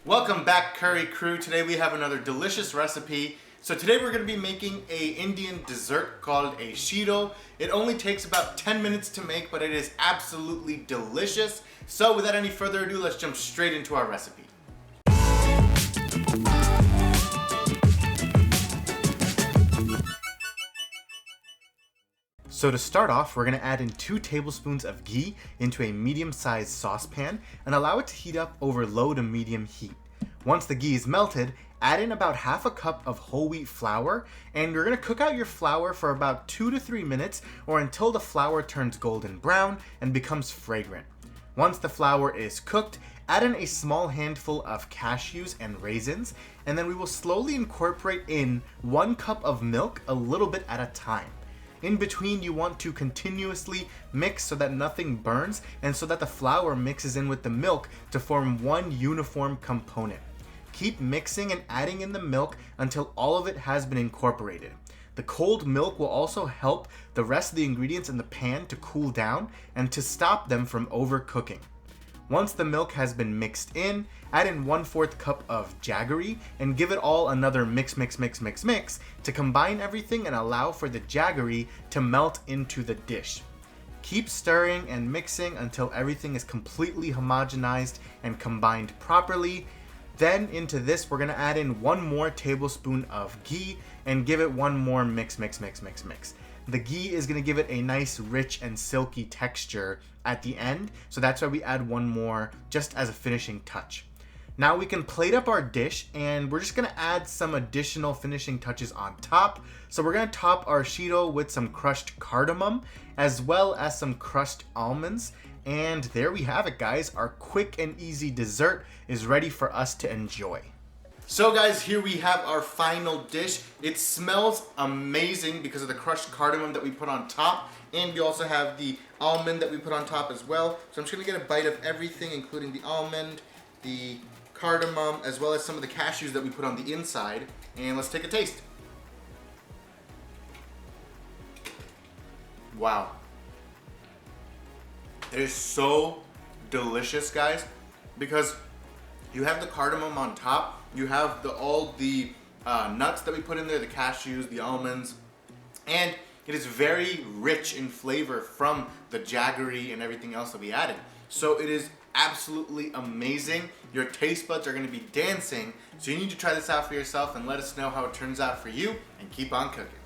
Welcome back, curry crew. Today we have another delicious recipe. So today we're going to be making a Indian dessert called a sheera. It only takes about 10 minutes to make, but it is absolutely delicious. So without any further ado, let's jump straight into our recipe. So to start off, we're going to add in 2 tablespoons of ghee into a medium-sized saucepan and allow it to heat up over low to medium heat. Once the ghee is melted, add in about half a cup of whole wheat flour, and you're going to cook out your flour for about 2 to 3 minutes or until the flour turns golden brown and becomes fragrant. Once the flour is cooked, add in a small handful of cashews and raisins, and then we will slowly incorporate in 1 cup of milk a little bit at a time. In between, you want to continuously mix so that nothing burns and so that the flour mixes in with the milk to form one uniform component. Keep mixing and adding in the milk until all of it has been incorporated. The cold milk will also help the rest of the ingredients in the pan to cool down and to stop them from overcooking. Once the milk has been mixed in, add in 1/4 cup of jaggery and give it all another mix to combine everything and allow for the jaggery to melt into the dish. Keep stirring and mixing until everything is completely homogenized and combined properly. Then into this, we're going to add in 1 more tablespoon of ghee and give it one more mix. The ghee is going to give it a nice rich and silky texture at the end, so that's why we add 1 more just as a finishing touch. Now we can plate up our dish and we're just going to add some additional finishing touches on top. So we're going to top our sheera with some crushed cardamom as well as some crushed almonds. And there we have it, guys. Our quick and easy dessert is ready for us to enjoy. So guys, here we have our final dish. It smells amazing because of the crushed cardamom that we put on top, and we also have the almond that we put on top as well. So I'm just gonna get a bite of everything, including the almond, the cardamom, as well as some of the cashews that we put on the inside, and let's take a taste. Wow. It is so delicious, guys, because you have the cardamom on top, you have all the nuts that we put in there, the cashews, the almonds, and it is very rich in flavor from the jaggery and everything else that we added. So it is absolutely amazing. Your taste buds are going to be dancing, so you need to try this out for yourself and let us know how it turns out for you, and keep on cooking.